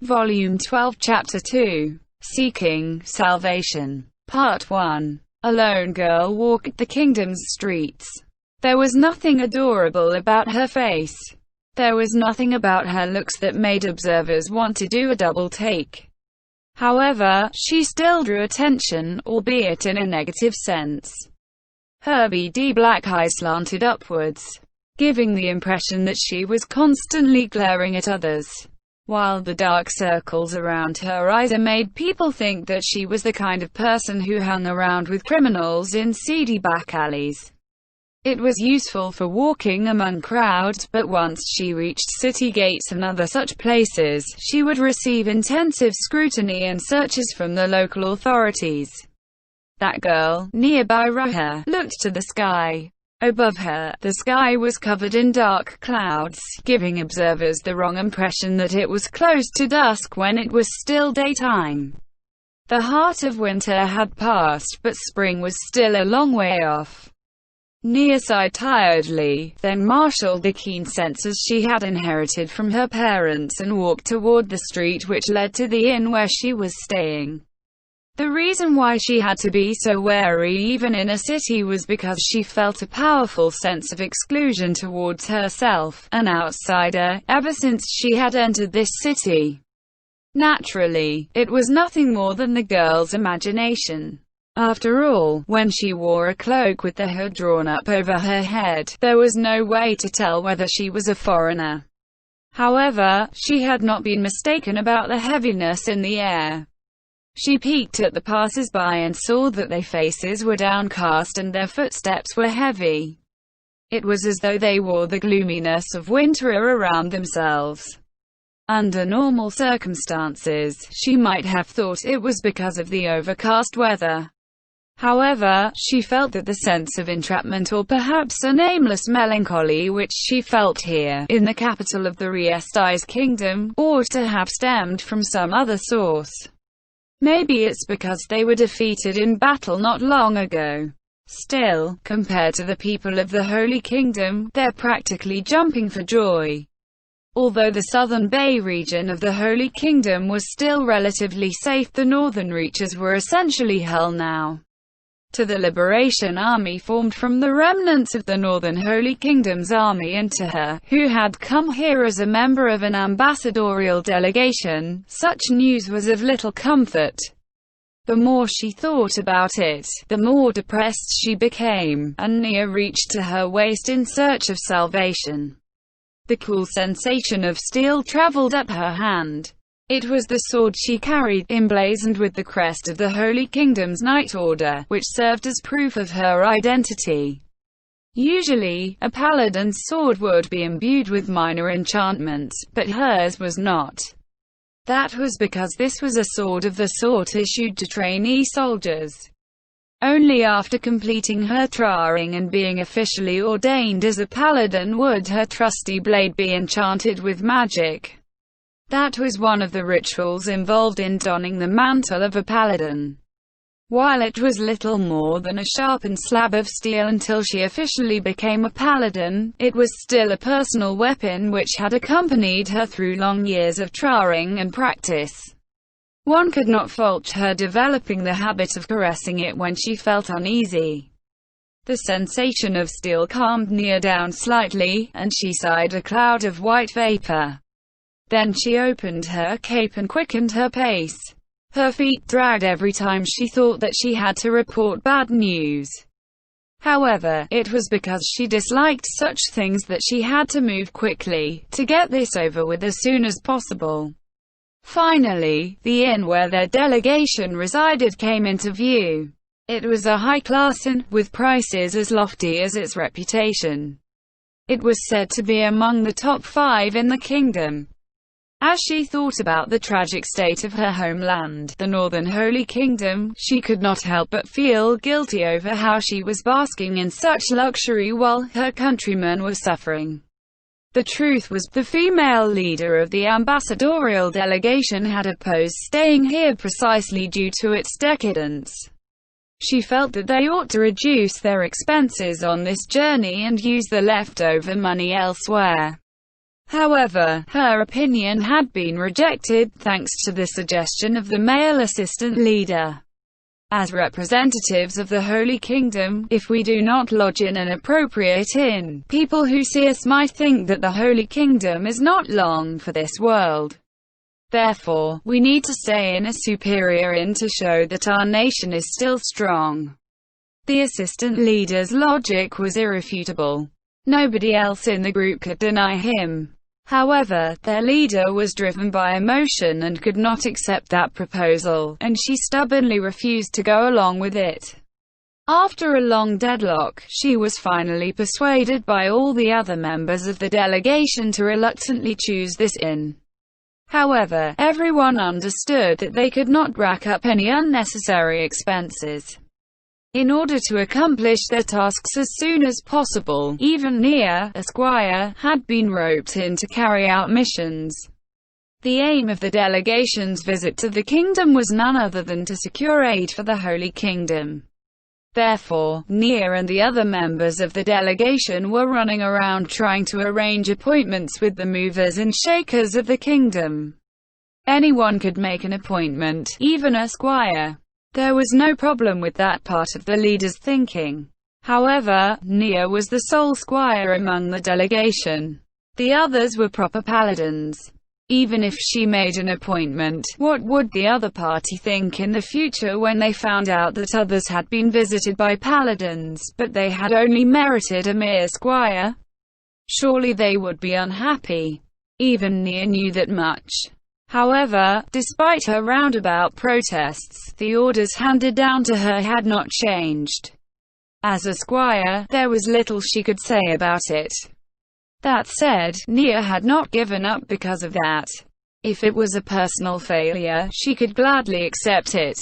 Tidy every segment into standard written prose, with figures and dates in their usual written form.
Volume 12, Chapter 2. Seeking Salvation. Part 1. A lone girl walked the kingdom's streets. There was nothing adorable about her face. There was nothing about her looks that made observers want to do a double take. However, she still drew attention, albeit in a negative sense. Her beady black eyes slanted upwards, giving the impression that she was constantly glaring at others, while the dark circles around her eyes made people think that she was the kind of person who hung around with criminals in seedy back alleys. It was useful for walking among crowds, but once she reached city gates and other such places, she would receive intensive scrutiny and searches from the local authorities. That girl, nearby Ruha, looked to the sky. Above her, the sky was covered in dark clouds, giving observers the wrong impression that it was close to dusk when it was still daytime. The heart of winter had passed, but spring was still a long way off. Nia sighed tiredly, then marshaled the keen senses she had inherited from her parents and walked toward the street which led to the inn where she was staying. The reason why she had to be so wary even in a city was because she felt a powerful sense of exclusion towards herself, an outsider, ever since she had entered this city. Naturally, it was nothing more than the girl's imagination. After all, when she wore a cloak with the hood drawn up over her head, there was no way to tell whether she was a foreigner. However, she had not been mistaken about the heaviness in the air. She peeked at the passers-by and saw that their faces were downcast and their footsteps were heavy. It was as though they wore the gloominess of winter around themselves. Under normal circumstances, she might have thought it was because of the overcast weather. However, she felt that the sense of entrapment, or perhaps a nameless melancholy which she felt here, in the capital of the Riesti's kingdom, ought to have stemmed from some other source. Maybe it's because they were defeated in battle not long ago. Still, compared to the people of the Holy Kingdom, they're practically jumping for joy. Although the southern Bay region of the Holy Kingdom was still relatively safe, the northern reaches were essentially hell now. To the Liberation Army formed from the remnants of the Northern Holy Kingdom's army and to her, who had come here as a member of an ambassadorial delegation, such news was of little comfort. The more she thought about it, the more depressed she became, and Nia reached to her waist in search of salvation. The cool sensation of steel traveled up her hand. It was the sword she carried, emblazoned with the crest of the Holy Kingdom's Knight Order, which served as proof of her identity. Usually, a paladin's sword would be imbued with minor enchantments, but hers was not. That was because this was a sword of the sort issued to trainee soldiers. Only after completing her training and being officially ordained as a paladin would her trusty blade be enchanted with magic. That was one of the rituals involved in donning the mantle of a paladin. While it was little more than a sharpened slab of steel until she officially became a paladin, it was still a personal weapon which had accompanied her through long years of training and practice. One could not fault her developing the habit of caressing it when she felt uneasy. The sensation of steel calmed Nia down slightly, and she sighed a cloud of white vapor. Then she opened her cape and quickened her pace. Her feet dragged every time she thought that she had to report bad news. However, it was because she disliked such things that she had to move quickly, to get this over with as soon as possible. Finally, the inn where their delegation resided came into view. It was a high-class inn, with prices as lofty as its reputation. It was said to be among the top 5 in the kingdom. As she thought about the tragic state of her homeland, the Northern Holy Kingdom, she could not help but feel guilty over how she was basking in such luxury while her countrymen were suffering. The truth was, the female leader of the ambassadorial delegation had opposed staying here precisely due to its decadence. She felt that they ought to reduce their expenses on this journey and use the leftover money elsewhere. However, her opinion had been rejected, thanks to the suggestion of the male assistant leader. As representatives of the Holy Kingdom, if we do not lodge in an appropriate inn, people who see us might think that the Holy Kingdom is not long for this world. Therefore, we need to stay in a superior inn to show that our nation is still strong. The assistant leader's logic was irrefutable. Nobody else in the group could deny him. However, their leader was driven by emotion and could not accept that proposal, and she stubbornly refused to go along with it. After a long deadlock, she was finally persuaded by all the other members of the delegation to reluctantly choose this inn. However, everyone understood that they could not rack up any unnecessary expenses. In order to accomplish their tasks as soon as possible, even Nia, a squire, had been roped in to carry out missions. The aim of the delegation's visit to the kingdom was none other than to secure aid for the Holy Kingdom. Therefore, Nia and the other members of the delegation were running around trying to arrange appointments with the movers and shakers of the kingdom. Anyone could make an appointment, even a squire. There was no problem with that part of the leader's thinking. However, Nia was the sole squire among the delegation. The others were proper paladins. Even if she made an appointment, what would the other party think in the future when they found out that others had been visited by paladins, but they had only merited a mere squire? Surely they would be unhappy. Even Nia knew that much. However, despite her roundabout protests, the orders handed down to her had not changed. As a squire, there was little she could say about it. That said, Nia had not given up because of that. If it was a personal failure, she could gladly accept it.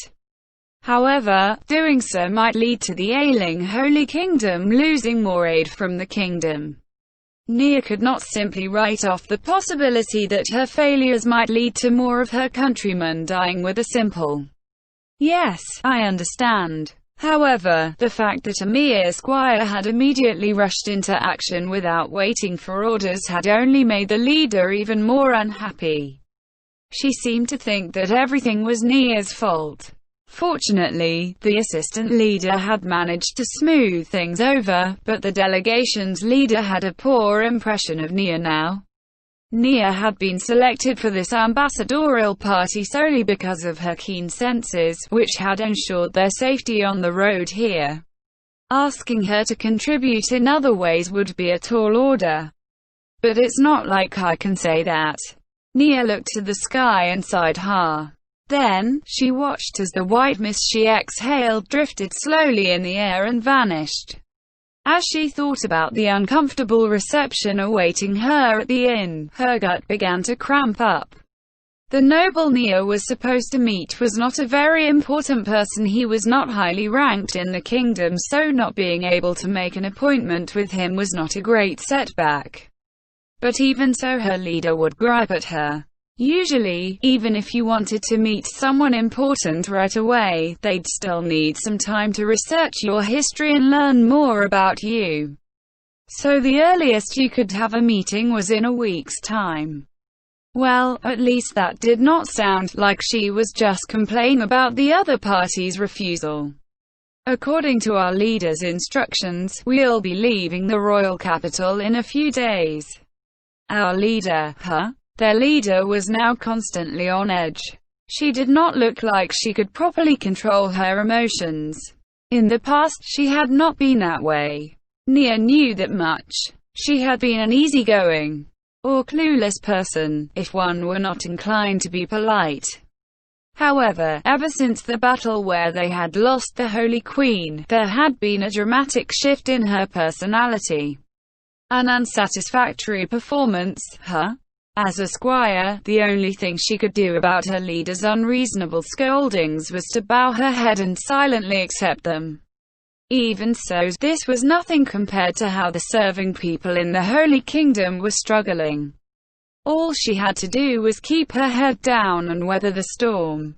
However, doing so might lead to the ailing Holy Kingdom losing more aid from the kingdom. Nia could not simply write off the possibility that her failures might lead to more of her countrymen dying with a simple, "Yes, I understand." However, the fact that a mere squire had immediately rushed into action without waiting for orders had only made the leader even more unhappy. She seemed to think that everything was Nia's fault. Fortunately, the assistant leader had managed to smooth things over, but the delegation's leader had a poor impression of Nia now. Nia had been selected for this ambassadorial party solely because of her keen senses, which had ensured their safety on the road here. Asking her to contribute in other ways would be a tall order. But it's not like I can say that. Nia looked to the sky and sighed ha. Then, she watched as the white mist she exhaled drifted slowly in the air and vanished. As she thought about the uncomfortable reception awaiting her at the inn, her gut began to cramp up. The noble Nia was supposed to meet was not a very important person. He was not highly ranked in the kingdom, so not being able to make an appointment with him was not a great setback. But even so, her leader would gripe at her. Usually, even if you wanted to meet someone important right away, they'd still need some time to research your history and learn more about you. So the earliest you could have a meeting was in a week's time. Well, at least that did not sound like she was just complaining about the other party's refusal. According to our leader's instructions, we'll be leaving the royal capital in a few days. Our leader, huh? Their leader was now constantly on edge. She did not look like she could properly control her emotions. In the past, she had not been that way. Nia knew that much. She had been an easygoing, or clueless person, if one were not inclined to be polite. However, ever since the battle where they had lost the Holy Queen, there had been a dramatic shift in her personality. An unsatisfactory performance, huh? As a squire, the only thing she could do about her leader's unreasonable scoldings was to bow her head and silently accept them. Even so, this was nothing compared to how the serving people in the Holy Kingdom were struggling. All she had to do was keep her head down and weather the storm.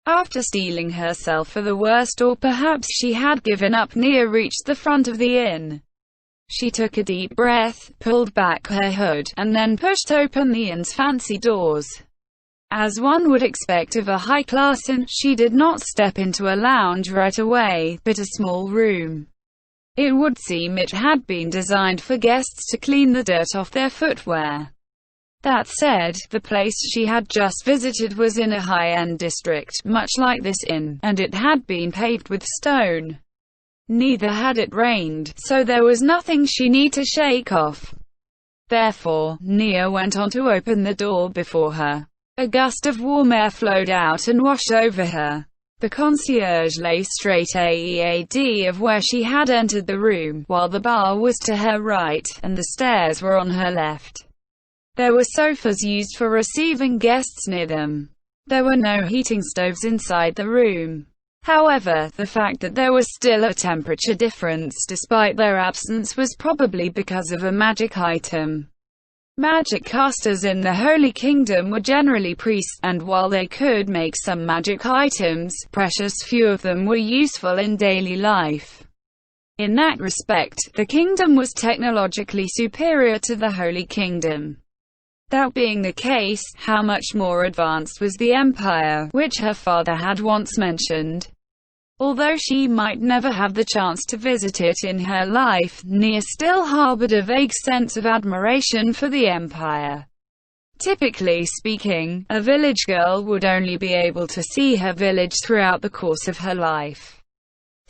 After steeling herself for the worst, or perhaps she had given up, Nia reached the front of the inn. She took a deep breath, pulled back her hood, and then pushed open the inn's fancy doors. As one would expect of a high-class inn, she did not step into a lounge right away, but a small room. It would seem it had been designed for guests to clean the dirt off their footwear. That said, the place she had just visited was in a high-end district, much like this inn, and it had been paved with stone. Neither had it rained, so there was nothing she needed to shake off. Therefore, Nia went on to open the door before her. A gust of warm air flowed out and washed over her. The concierge lay straight ahead of where she had entered the room, while the bar was to her right, and the stairs were on her left. There were sofas used for receiving guests near them. There were no heating stoves inside the room. However, the fact that there was still a temperature difference despite their absence was probably because of a magic item. Magic casters in the Holy Kingdom were generally priests, and while they could make some magic items, precious few of them were useful in daily life. In that respect, the kingdom was technologically superior to the Holy Kingdom. That being the case, how much more advanced was the empire, which her father had once mentioned? Although she might never have the chance to visit it in her life, Nia still harbored a vague sense of admiration for the empire. Typically speaking, a village girl would only be able to see her village throughout the course of her life.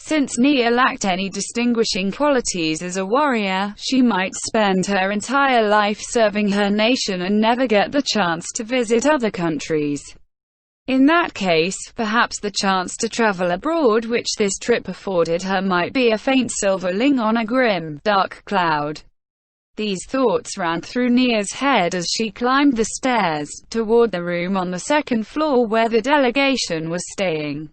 Since Nia lacked any distinguishing qualities as a warrior, she might spend her entire life serving her nation and never get the chance to visit other countries. In that case, perhaps the chance to travel abroad which this trip afforded her might be a faint silverling on a grim, dark cloud. These thoughts ran through Nia's head as she climbed the stairs, toward the room on the second floor where the delegation was staying.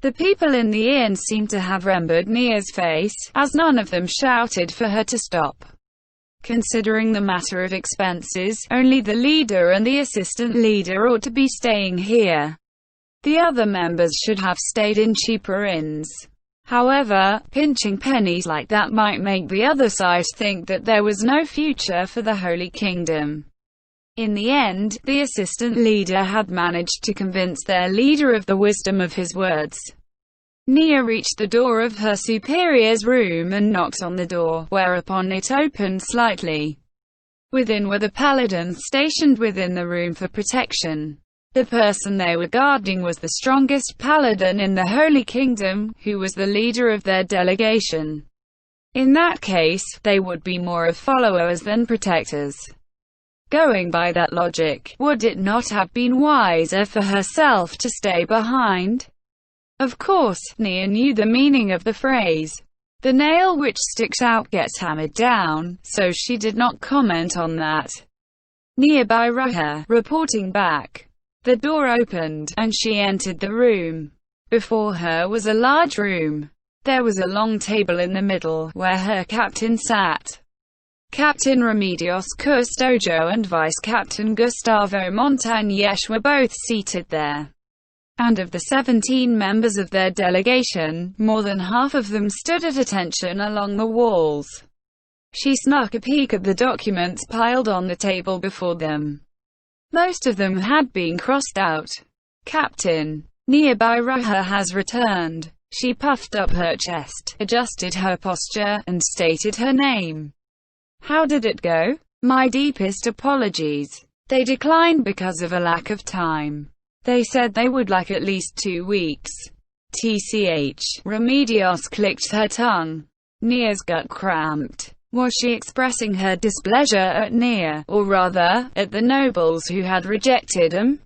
The people in the inn seemed to have remembered Nia's face, as none of them shouted for her to stop. Considering the matter of expenses, only the leader and the assistant leader ought to be staying here. The other members should have stayed in cheaper inns. However, pinching pennies like that might make the other side think that there was no future for the Holy Kingdom. In the end, the assistant leader had managed to convince their leader of the wisdom of his words. Nia reached the door of her superior's room and knocked on the door, whereupon it opened slightly. Within were the paladins stationed within the room for protection. The person they were guarding was the strongest paladin in the Holy Kingdom, who was the leader of their delegation. In that case, they would be more of followers than protectors. Going by that logic, would it not have been wiser for herself to stay behind? Of course, Nia knew the meaning of the phrase, "The nail which sticks out gets hammered down," so she did not comment on that. Nearby Ruha, reporting back. The door opened, and she entered the room. Before her was a large room. There was a long table in the middle, where her captain sat. Captain Remedios Custodio and Vice-Captain Gustavo Montañez were both seated there. And of the 17 members of their delegation, more than half of them stood at attention along the walls. She snuck a peek at the documents piled on the table before them. Most of them had been crossed out. Captain. Nearby Ruha has returned. She puffed up her chest, adjusted her posture, and stated her name. How did it go? My deepest apologies. They declined because of a lack of time. They said they would like at least 2 weeks. TCH. Remedios clicked her tongue. Nia's gut cramped. Was she expressing her displeasure at Nia, or rather, at the nobles who had rejected him?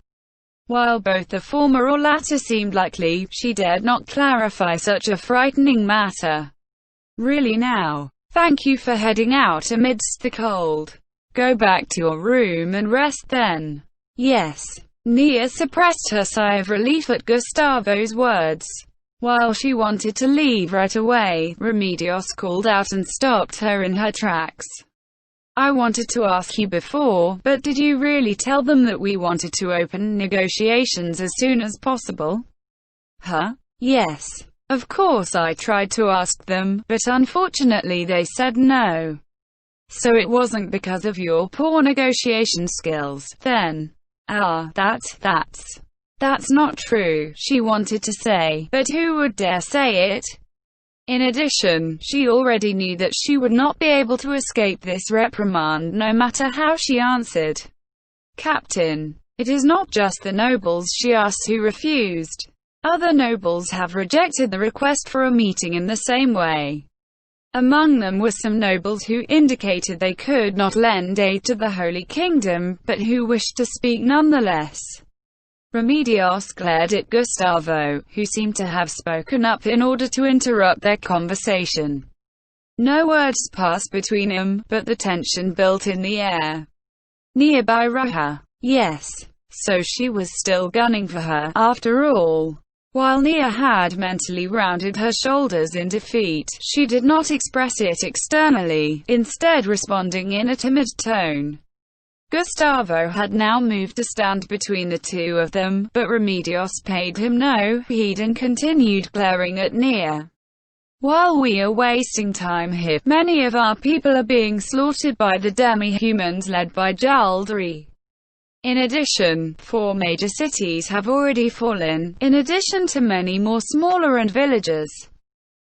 While both the former or latter seemed likely, she dared not clarify such a frightening matter. Really now? Thank you for heading out amidst the cold. Go back to your room and rest then. Yes. Nia suppressed her sigh of relief at Gustavo's words. While she wanted to leave right away, Remedios called out and stopped her in her tracks. I wanted to ask you before, but did you really tell them that we wanted to open negotiations as soon as possible? Huh? Yes. Of course I tried to ask them, but unfortunately they said no. So it wasn't because of your poor negotiation skills, then. That's not true, she wanted to say, but who would dare say it? In addition, she already knew that she would not be able to escape this reprimand no matter how she answered. Captain, it is not just the nobles, she asked, who refused. Other nobles have rejected the request for a meeting in the same way. Among them were some nobles who indicated they could not lend aid to the Holy Kingdom, but who wished to speak nonetheless. Remedios glared at Gustavo, who seemed to have spoken up in order to interrupt their conversation. No words passed between them, but the tension built in the air. Nearby Roja. Yes. So she was still gunning for her, after all. While Nia had mentally rounded her shoulders in defeat, she did not express it externally, instead responding in a timid tone. Gustavo had now moved to stand between the two of them, but Remedios paid him no heed and continued glaring at Nia. While we are wasting time here, many of our people are being slaughtered by the demi-humans led by Jaldari. In addition, 4 major cities have already fallen, in addition to many more smaller and villages.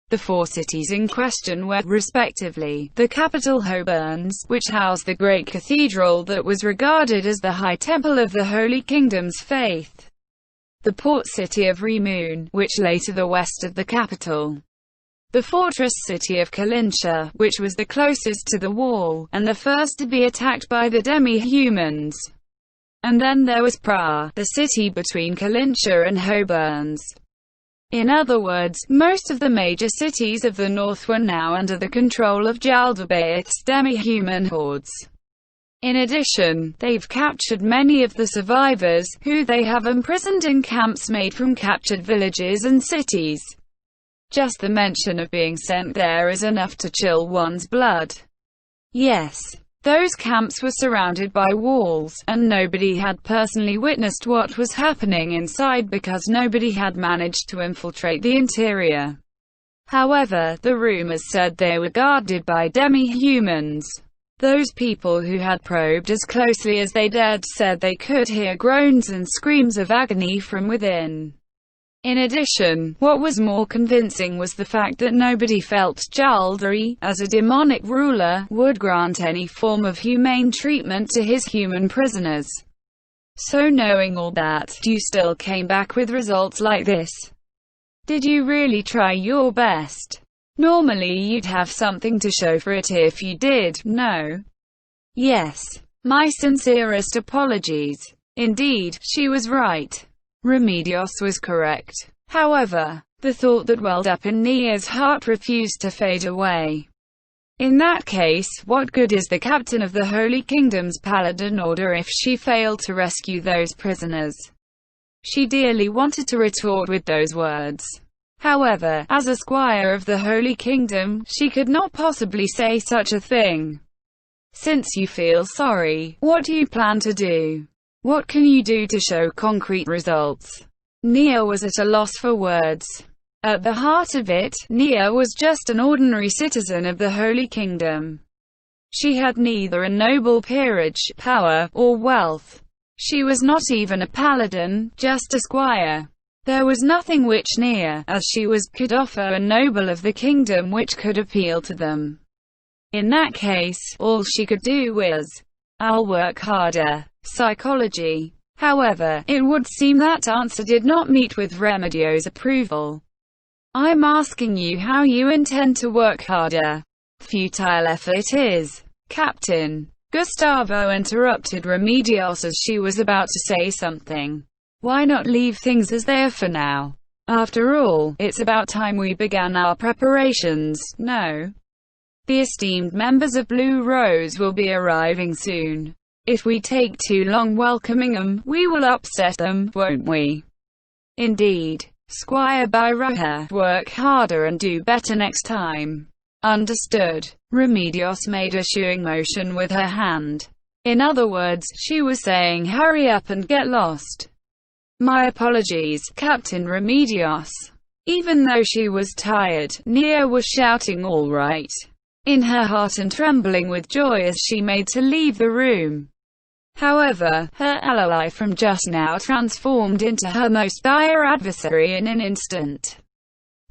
The 4 cities in question were, respectively, the capital Hoburns, which housed the great cathedral that was regarded as the high temple of the Holy Kingdom's faith. The port city of Remoon, which lay to the west of the capital. The fortress city of Kalinsha, which was the closest to the wall, and the first to be attacked by the demi-humans. And then there was Pra, the city between Kalinsha and Hoburns. In other words, most of the major cities of the north were now under the control of Jaldabaoth's demi-human hordes. In addition, they've captured many of the survivors, who they have imprisoned in camps made from captured villages and cities. Just the mention of being sent there is enough to chill one's blood. Yes. Those camps were surrounded by walls, and nobody had personally witnessed what was happening inside because nobody had managed to infiltrate the interior. However, the rumors said they were guarded by demi-humans. Those people who had probed as closely as they dared said they could hear groans and screams of agony from within. In addition, what was more convincing was the fact that nobody felt Jaldari, as a demonic ruler, would grant any form of humane treatment to his human prisoners. So knowing all that, you still came back with results like this. Did you really try your best? Normally you'd have something to show for it if you did, no? Yes. My sincerest apologies. Indeed, she was right. Remedios was correct. However, the thought that welled up in Nia's heart refused to fade away. In that case, what good is the captain of the Holy Kingdom's Paladin Order if she failed to rescue those prisoners? She dearly wanted to retort with those words. However, as a squire of the Holy Kingdom, she could not possibly say such a thing. Since you feel sorry, what do you plan to do? What can you do to show concrete results? Nia was at a loss for words. At the heart of it, Nia was just an ordinary citizen of the Holy Kingdom. She had neither a noble peerage, power, or wealth. She was not even a paladin, just a squire. There was nothing which Nia, as she was, could offer a noble of the kingdom which could appeal to them. In that case, all she could do was, "I'll work harder." Psychology. However, it would seem that answer did not meet with Remedios' approval. I'm asking you how you intend to work harder. Futile effort is. Captain. Gustavo interrupted Remedios as she was about to say something. Why not leave things as they are for now? After all, it's about time we began our preparations, no? The esteemed members of Blue Rose will be arriving soon. If we take too long welcoming them, we will upset them, won't we? Indeed. Squire Byroha, work harder and do better next time. Understood. Remedios made a shooing motion with her hand. In other words, she was saying hurry up and get lost. My apologies, Captain Remedios. Even though she was tired, Nia was shouting "all right" in her heart and trembling with joy as she made to leave the room. However, her ally from just now transformed into her most dire adversary in an instant.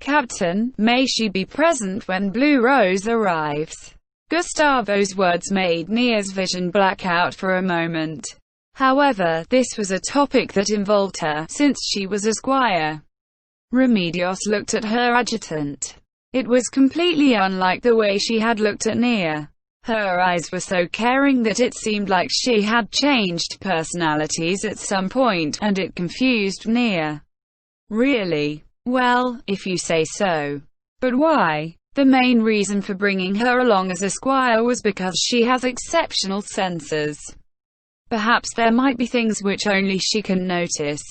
"Captain, may she be present when Blue Rose arrives." Gustavo's words made Nia's vision black out for a moment. However, this was a topic that involved her, since she was a squire. Remedios looked at her adjutant. It was completely unlike the way she had looked at Nia. Her eyes were so caring that it seemed like she had changed personalities at some point, and it confused Nia. "Really? Well, if you say so. But why?" The main reason for bringing her along as a squire was because she has exceptional senses. Perhaps there might be things which only she can notice.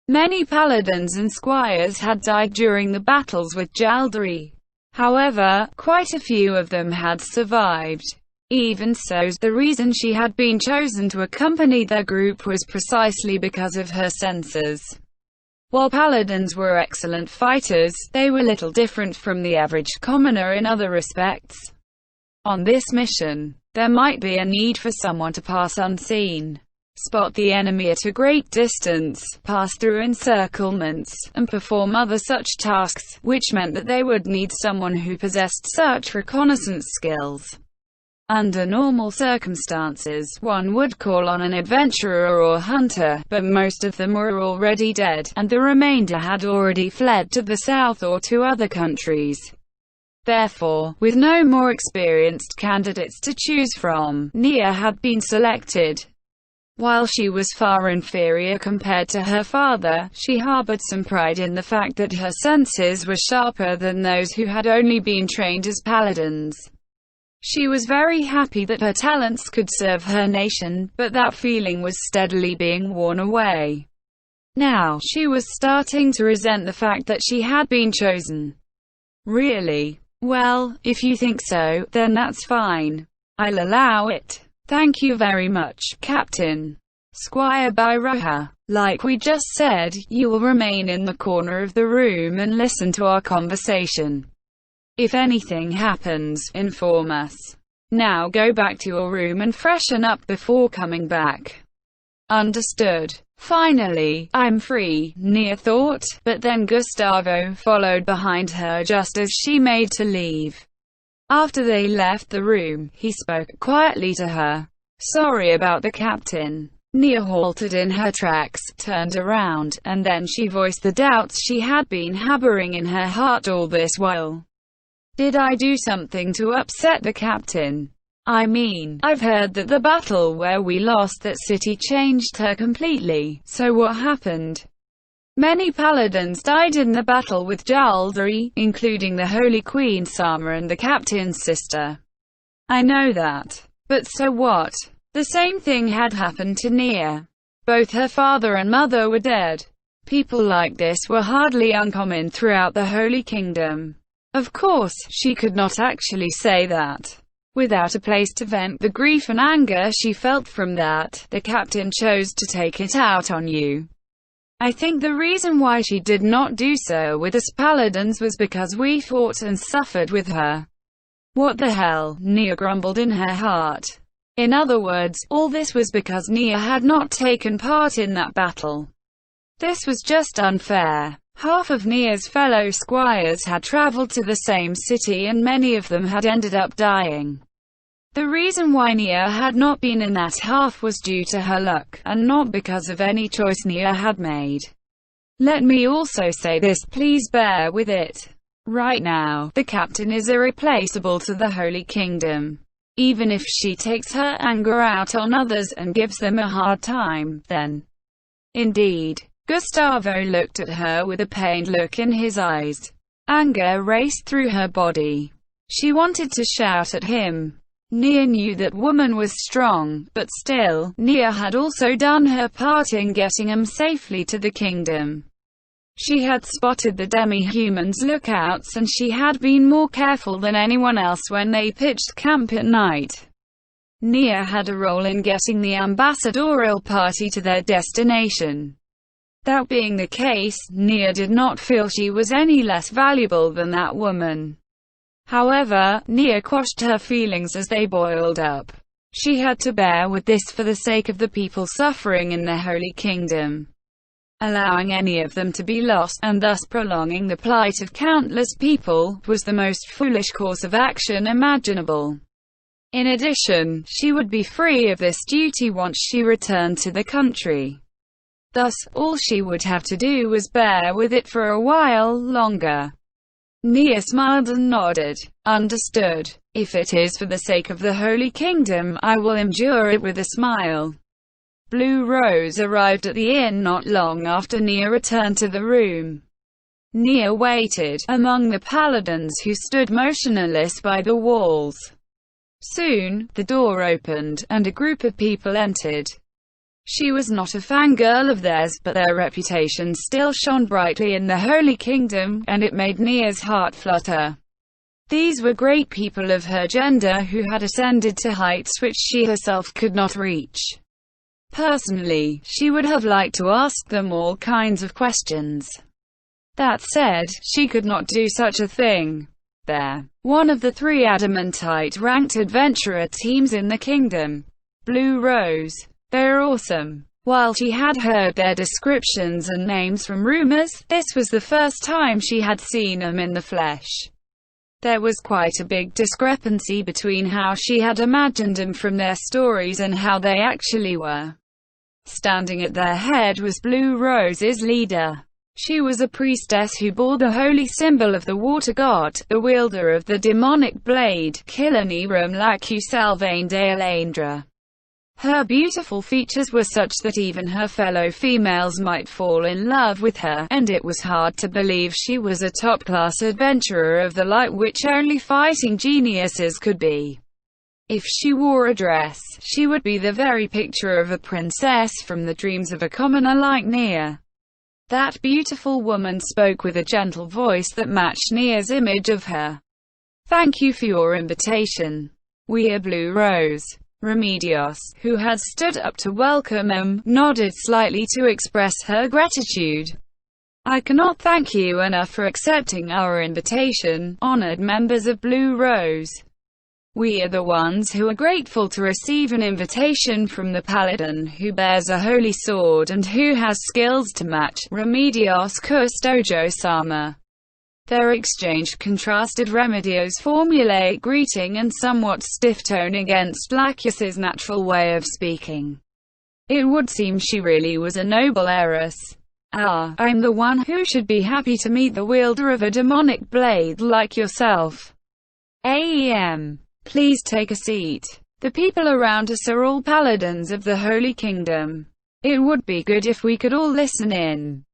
Many paladins and squires had died during the battles with Jaldari. However, quite a few of them had survived. Even so, the reason she had been chosen to accompany their group was precisely because of her senses. While paladins were excellent fighters, they were little different from the average commoner in other respects. On this mission, there might be a need for someone to pass unseen, spot the enemy at a great distance, pass through encirclements, and perform other such tasks, which meant that they would need someone who possessed such reconnaissance skills. Under normal circumstances, one would call on an adventurer or hunter, but most of them were already dead, and the remainder had already fled to the south or to other countries. Therefore, with no more experienced candidates to choose from, Nia had been selected. While she was far inferior compared to her father, she harbored some pride in the fact that her senses were sharper than those who had only been trained as paladins. She was very happy that her talents could serve her nation, but that feeling was steadily being worn away. Now, she was starting to resent the fact that she had been chosen. "Really? Well, if you think so, then that's fine. I'll allow it. Thank you very much, Captain." Squire Byroha, "Like we just said, you will remain in the corner of the room and listen to our conversation. If anything happens, inform us. Now go back to your room and freshen up before coming back." "Understood." Finally, "I'm free," Nia thought, but then Gustavo followed behind her just as she made to leave. After they left the room, he spoke quietly to her. "Sorry about the captain." Nia halted in her tracks, turned around, and then she voiced the doubts she had been harboring in her heart all this while. "Did I do something to upset the captain? I mean, I've heard that the battle where we lost that city changed her completely, so what happened?" "Many paladins died in the battle with Jaldari, including the Holy Queen Sama and the captain's sister." "I know that. But so what?" The same thing had happened to Nia. Both her father and mother were dead. People like this were hardly uncommon throughout the Holy Kingdom. Of course, she could not actually say that. Without a place to vent the grief and anger she felt from that, the captain chose to take it out on you. I think the reason why she did not do so with us paladins was because we fought and suffered with her. What the hell, Nia grumbled in her heart. In other words, all this was because Nia had not taken part in that battle. This was just unfair. Half of Nia's fellow squires had traveled to the same city and many of them had ended up dying. The reason why Nia had not been in that half was due to her luck, and not because of any choice Nia had made. Let me also say this, please bear with it. Right now, the captain is irreplaceable to the Holy Kingdom. Even if she takes her anger out on others and gives them a hard time, then... Indeed. Gustavo looked at her with a pained look in his eyes. Anger raced through her body. She wanted to shout at him. Nia knew that woman was strong, but still, Nia had also done her part in getting him safely to the kingdom. She had spotted the demi-humans' lookouts and she had been more careful than anyone else when they pitched camp at night. Nia had a role in getting the ambassadorial party to their destination. That being the case, Nia did not feel she was any less valuable than that woman. However, Nia quashed her feelings as they boiled up. She had to bear with this for the sake of the people suffering in the Holy Kingdom. Allowing any of them to be lost, and thus prolonging the plight of countless people, was the most foolish course of action imaginable. In addition, she would be free of this duty once she returned to the country. Thus, all she would have to do was bear with it for a while longer. Nia smiled and nodded. Understood. If it is for the sake of the Holy Kingdom, I will endure it with a smile. Blue Rose arrived at the inn not long after Nia returned to the room. Nia waited among the paladins who stood motionless by the walls. Soon, the door opened, and a group of people entered. She was not a fangirl of theirs, but their reputation still shone brightly in the Holy Kingdom, and it made Nia's heart flutter. These were great people of her gender who had ascended to heights which she herself could not reach. Personally, she would have liked to ask them all kinds of questions. That said, she could not do such a thing. They're one of the 3 adamantite-ranked adventurer teams in the kingdom. Blue Rose. They're awesome. While she had heard their descriptions and names from rumors, this was the first time she had seen them in the flesh. There was quite a big discrepancy between how she had imagined them from their stories and how they actually were. Standing at their head was Blue Rose's leader. She was a priestess who bore the holy symbol of the water god, the wielder of the demonic blade, Kilaniram Laku Salvain de Alandra. Her beautiful features were such that even her fellow females might fall in love with her, and it was hard to believe she was a top-class adventurer of the light which only fighting geniuses could be. If she wore a dress, she would be the very picture of a princess from the dreams of a commoner like Nia. That beautiful woman spoke with a gentle voice that matched Nia's image of her. "Thank you for your invitation. We are Blue Rose." Remedios, who had stood up to welcome him, nodded slightly to express her gratitude. "I cannot thank you enough for accepting our invitation, honored members of Blue Rose. We are the ones who are grateful to receive an invitation from the paladin who bears a holy sword and who has skills to match Remedios Custodio-sama." Their exchange contrasted Remedios' formulaic greeting and somewhat stiff tone against Lacus's natural way of speaking. It would seem she really was a noble heiress. "Ah, I'm the one who should be happy to meet the wielder of a demonic blade like yourself. Aem. Please take a seat. The people around us are all paladins of the Holy Kingdom. It would be good if we could all listen in.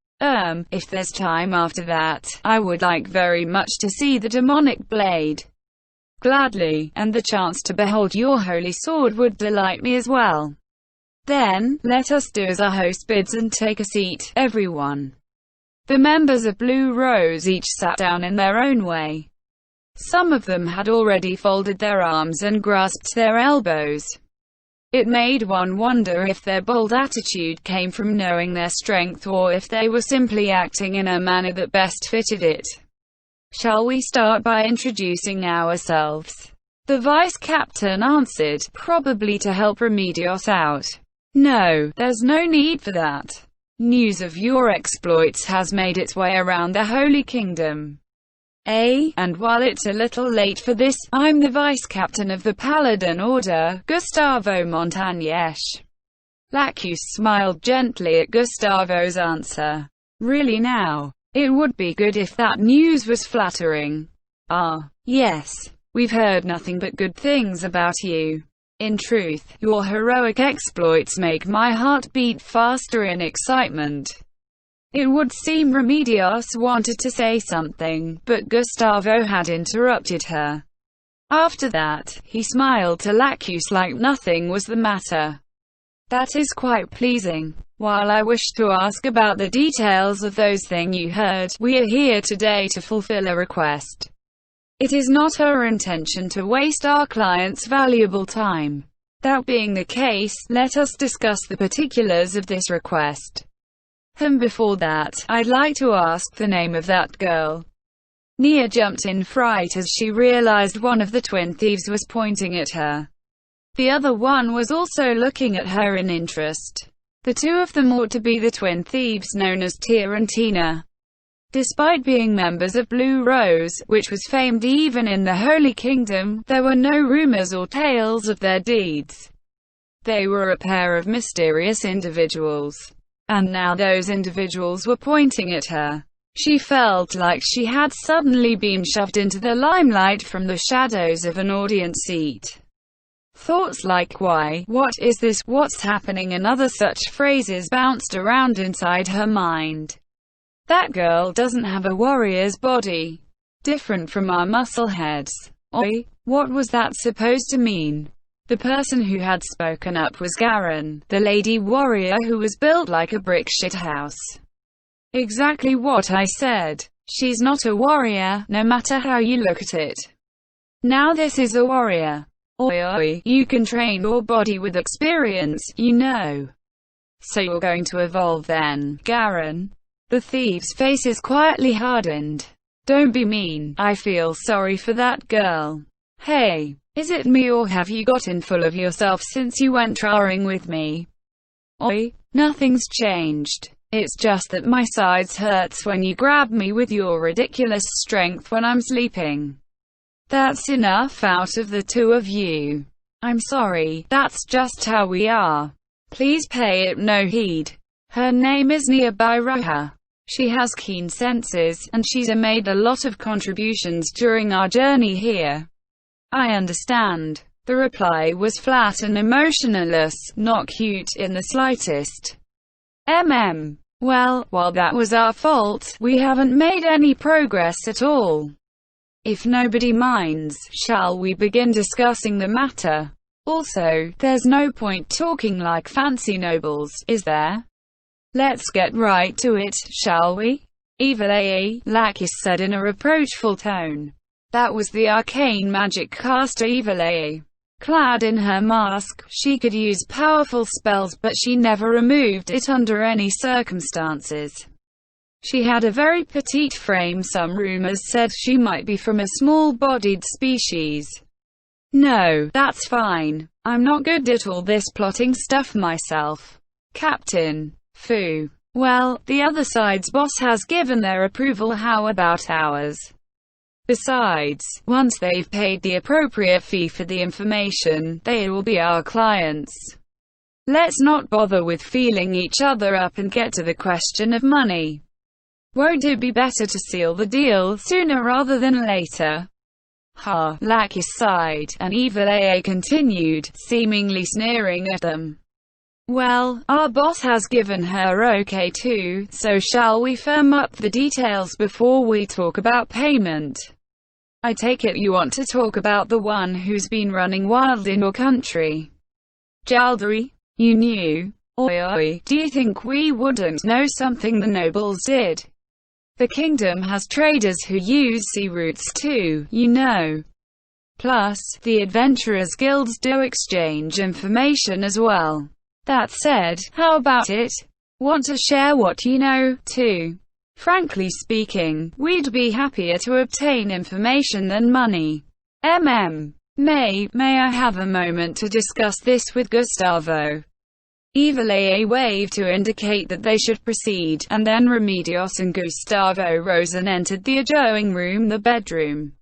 If there's time after that, I would like very much to see the demonic blade." "Gladly, and the chance to behold your holy sword would delight me as well." "Then, let us do as our host bids and take a seat, everyone." The members of Blue Rose each sat down in their own way. Some of them had already folded their arms and grasped their elbows. It made one wonder if their bold attitude came from knowing their strength or if they were simply acting in a manner that best fitted it. "Shall we start by introducing ourselves?" the vice-captain answered, probably to help Remedios out. "No, there's no need for that. News of your exploits has made its way around the Holy Kingdom. And while it's a little late for this, I'm the vice-captain of the Paladin Order, Gustavo Montañez." Lacus smiled gently at Gustavo's answer. "Really now? It would be good if that news was flattering." "Ah, yes. We've heard nothing but good things about you. In truth, your heroic exploits make my heart beat faster in excitement." It would seem Remedios wanted to say something, but Gustavo had interrupted her. After that, he smiled to Lacus like nothing was the matter. "That is quite pleasing. While I wish to ask about the details of those things you heard, we are here today to fulfill a request. It is not our intention to waste our client's valuable time. That being the case, let us discuss the particulars of this request." And before that, I'd like to ask the name of that girl. Nia jumped in fright as she realized one of the twin thieves was pointing at her. The other one was also looking at her in interest. The two of them ought to be the twin thieves known as Tia and Tina. Despite being members of Blue Rose, which was famed even in the Holy Kingdom, there were no rumors or tales of their deeds. They were a pair of mysterious individuals. And now those individuals were pointing at her. She felt like she had suddenly been shoved into the limelight from the shadows of an audience seat. Thoughts like why, what is this, what's happening and other such phrases bounced around inside her mind. That girl doesn't have a warrior's body. Different from our muscle heads. Oi, what was that supposed to mean? The person who had spoken up was Garen, the lady warrior who was built like a brick shithouse. Exactly what I said. She's not a warrior, no matter how you look at it. Now this is a warrior. Oi, you can train your body with experience, you know. So you're going to evolve then, Garen? The thief's faces quietly hardened. Don't be mean, I feel sorry for that girl. Hey, is it me or have you gotten full of yourself since you went training with me? Oi, nothing's changed. It's just that my sides hurts when you grab me with your ridiculous strength when I'm sleeping. That's enough out of the two of you. I'm sorry, that's just how we are. Please pay it no heed. Her name is Nia Byraha. She has keen senses, and she's made a lot of contributions during our journey here. I understand. The reply was flat and emotionless, not cute in the slightest. Well, while that was our fault, we haven't made any progress at all. If nobody minds, shall we begin discussing the matter? Also, there's no point talking like fancy nobles, is there? Let's get right to it, shall we? Evil Lakis said in a reproachful tone. That was the arcane magic caster Evil. Clad in her mask, she could use powerful spells but she never removed it under any circumstances. She had a very petite frame. Some rumors said she might be from a small-bodied species. No, that's fine. I'm not good at all this plotting stuff myself. Captain. Fu. Well, the other side's boss has given their approval, how about ours? Besides, once they've paid the appropriate fee for the information, they will be our clients. Let's not bother with feeling each other up and get to the question of money. Won't it be better to seal the deal sooner rather than later? Ha, Lakis sighed, and Evil continued, seemingly sneering at them. Well, our boss has given her okay too, so shall we firm up the details before we talk about payment? I take it you want to talk about the one who's been running wild in your country. Jaldari? You knew? Oi, do you think we wouldn't know something the nobles did? The kingdom has traders who use sea routes too, you know. Plus, the adventurers guilds do exchange information as well. That said, how about it? Want to share what you know, too? Frankly speaking, we'd be happier to obtain information than money. May I have a moment to discuss this with Gustavo? Evil waved to indicate that they should proceed, and then Remedios and Gustavo rose and entered the adjoining room, the bedroom.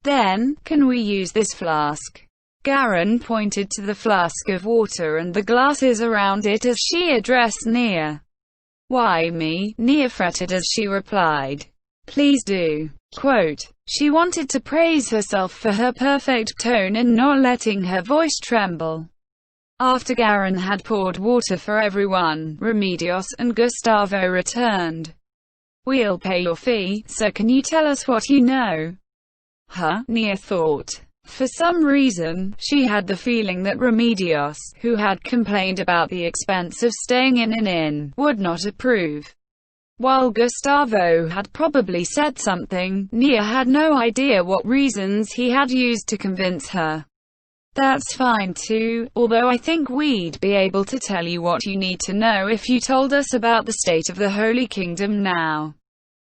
Then, can we use this flask? Garen pointed to the flask of water and the glasses around it as she addressed Nia. Why me? Nia fretted as she replied. Please do. Quote, she wanted to praise herself for her perfect tone and not letting her voice tremble. After Garen had poured water for everyone, Remedios and Gustavo returned. We'll pay your fee, so can you tell us what you know? Huh? Nia thought. For some reason, she had the feeling that Remedios, who had complained about the expense of staying in an inn, would not approve. While Gustavo had probably said something, Nia had no idea what reasons he had used to convince her. That's fine too, although I think we'd be able to tell you what you need to know if you told us about the state of the Holy Kingdom now.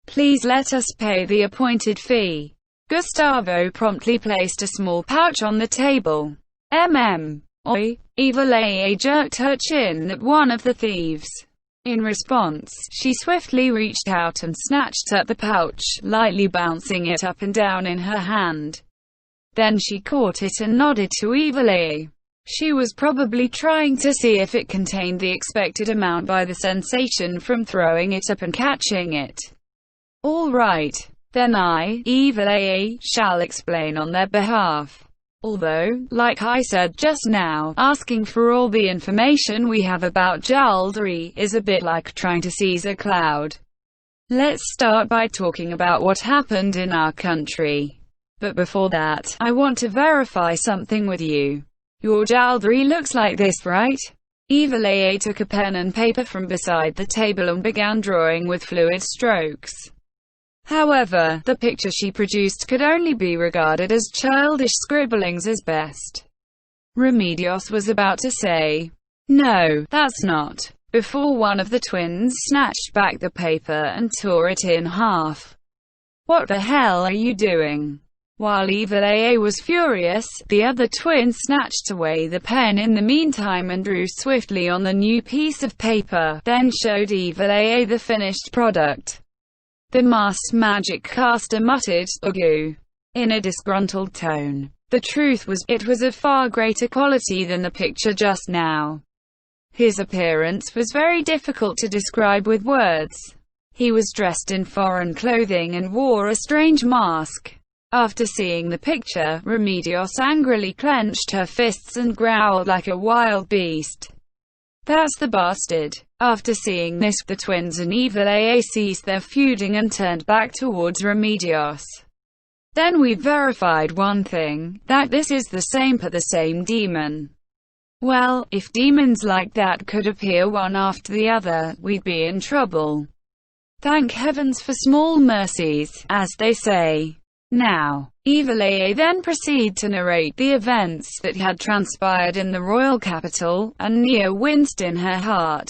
Please let us pay the appointed fee. Gustavo promptly placed a small pouch on the table. Oi, Evil jerked her chin at one of the thieves. In response, she swiftly reached out and snatched at the pouch, lightly bouncing it up and down in her hand. Then she caught it and nodded to Evil. She was probably trying to see if it contained the expected amount by the sensation from throwing it up and catching it. All right. Then I, Evil, shall explain on their behalf. Although, like I said just now, asking for all the information we have about Jaldari is a bit like trying to seize a cloud. Let's start by talking about what happened in our country. But before that, I want to verify something with you. Your Jaldari looks like this, right? Evil took a pen and paper from beside the table and began drawing with fluid strokes. However, the picture she produced could only be regarded as childish scribblings at best. Remedios was about to say, "No, that's not," before one of the twins snatched back the paper and tore it in half. "What the hell are you doing?" While Evil was furious, the other twin snatched away the pen in the meantime and drew swiftly on the new piece of paper, then showed Evil the finished product. The masked magic caster muttered, "Ugu," in a disgruntled tone. The truth was, it was of far greater quality than the picture just now. His appearance was very difficult to describe with words. He was dressed in foreign clothing and wore a strange mask. After seeing the picture, Remedios angrily clenched her fists and growled like a wild beast. "That's the bastard." After seeing this, the twins and Evil ceased their feuding and turned back towards Remedios. "Then we've verified one thing, that this is the same demon. Well, if demons like that could appear one after the other, we'd be in trouble. Thank heavens for small mercies, as they say. Now, Evil then proceeded to narrate the events that had transpired in the royal capital, and Nia winced in her heart.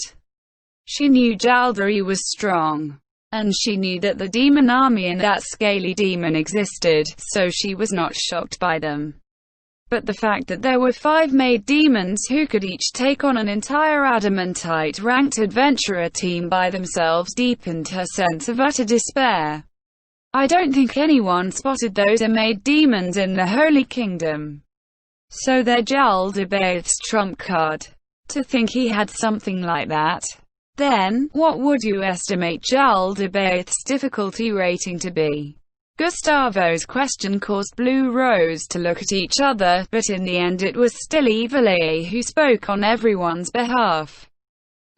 She knew Jaldari was strong, and she knew that the demon army and that scaly demon existed, so she was not shocked by them. But the fact that there were 5 made demons who could each take on an entire adamantite-ranked adventurer team by themselves deepened her sense of utter despair. I don't think anyone spotted those made demons in the Holy Kingdom. So they're Jaldabaoth's trump card. To think he had something like that. Then, what would you estimate Jaldabaoth's difficulty rating to be? Gustavo's question caused Blue Rose to look at each other, but in the end it was still Evil who spoke on everyone's behalf.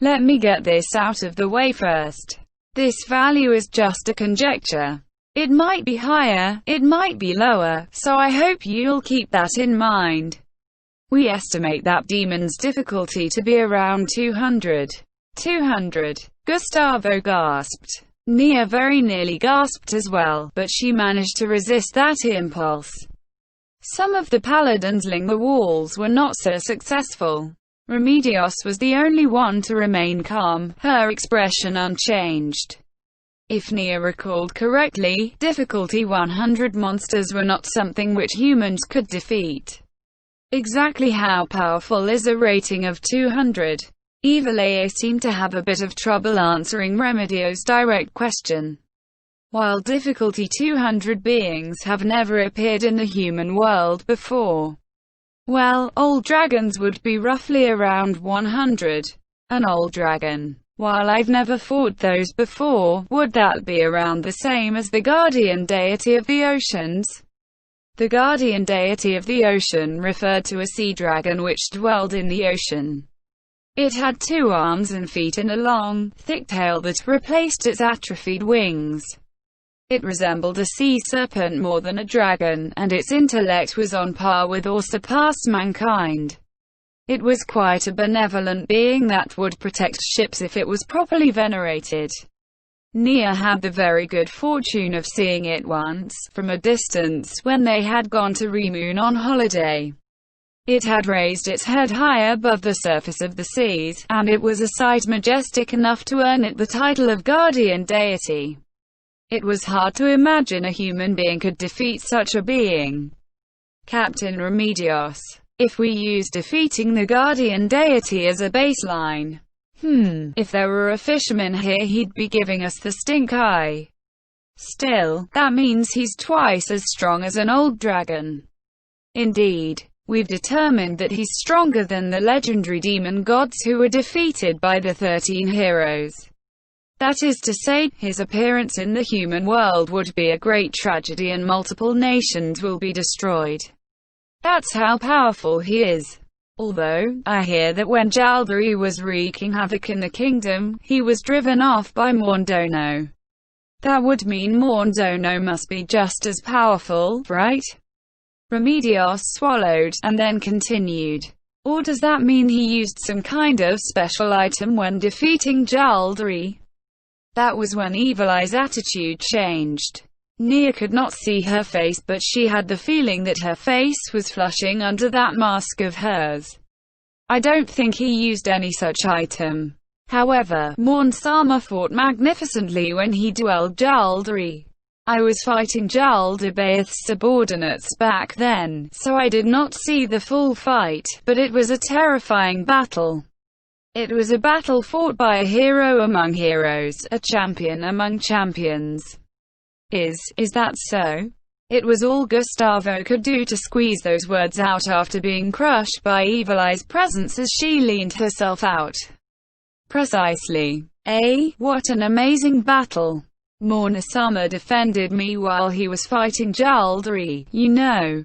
Let me get this out of the way first. This value is just a conjecture. It might be higher, it might be lower, so I hope you'll keep that in mind. We estimate that demon's difficulty to be around 200. 200. Gustavo gasped. Nia very nearly gasped as well, but she managed to resist that impulse. Some of the paladins along the walls were not so successful. Remedios was the only one to remain calm, her expression unchanged. If Nia recalled correctly, difficulty 100 monsters were not something which humans could defeat. Exactly how powerful is a rating of 200? Evil seemed to have a bit of trouble answering Remedios' direct question. While difficulty 200 beings have never appeared in the human world before. Well, old dragons would be roughly around 100. An old dragon. While I've never fought those before, would that be around the same as the guardian deity of the oceans? The guardian deity of the ocean referred to a sea dragon which dwelled in the ocean. It had 2 arms and feet and a long, thick tail that replaced its atrophied wings. It resembled a sea serpent more than a dragon, and its intellect was on par with or surpassed mankind. It was quite a benevolent being that would protect ships if it was properly venerated. Nia had the very good fortune of seeing it once, from a distance, when they had gone to Remoon on holiday. It had raised its head high above the surface of the seas, and it was a sight majestic enough to earn it the title of guardian deity. It was hard to imagine a human being could defeat such a being. Captain Remedios. If we use defeating the guardian deity as a baseline. If there were a fisherman here, he'd be giving us the stink eye. Still, that means he's twice as strong as an old dragon. Indeed, we've determined that he's stronger than the legendary demon gods who were defeated by the 13 heroes. That is to say, his appearance in the human world would be a great tragedy and multiple nations will be destroyed. That's how powerful he is. Although, I hear that when Jaldari was wreaking havoc in the kingdom, he was driven off by Morndono. That would mean Morndono must be just as powerful, right? Remedios swallowed, and then continued. Or does that mean he used some kind of special item when defeating Jaldari? That was when Evil Eye's attitude changed. Nia could not see her face, but she had the feeling that her face was flushing under that mask of hers. I don't think he used any such item. However, Morn-sama fought magnificently when he duelled Jaldari. I was fighting Jaldabaoth's subordinates back then, so I did not see the full fight, but it was a terrifying battle. It was a battle fought by a hero among heroes, a champion among champions. Is that so? It was all Gustavo could do to squeeze those words out after being crushed by Evil Eye's presence as she leaned herself out. Precisely. What an amazing battle. Morn-sama defended me while he was fighting Jaldari, you know.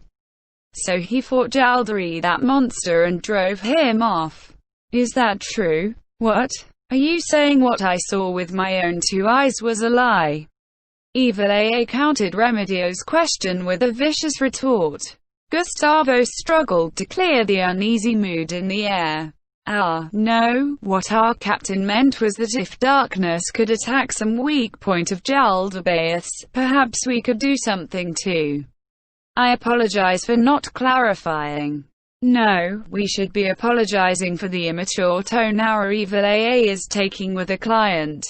So he fought Jaldari, that monster, and drove him off. Is that true? What? Are you saying what I saw with my own 2 eyes was a lie? Evil Eye countered Remedios' question with a vicious retort. Gustavo struggled to clear the uneasy mood in the air. No, what our captain meant was that if darkness could attack some weak point of Jaldabaoth's, perhaps we could do something too. I apologize for not clarifying. No, we should be apologizing for the immature tone our Evil Eye is taking with a client.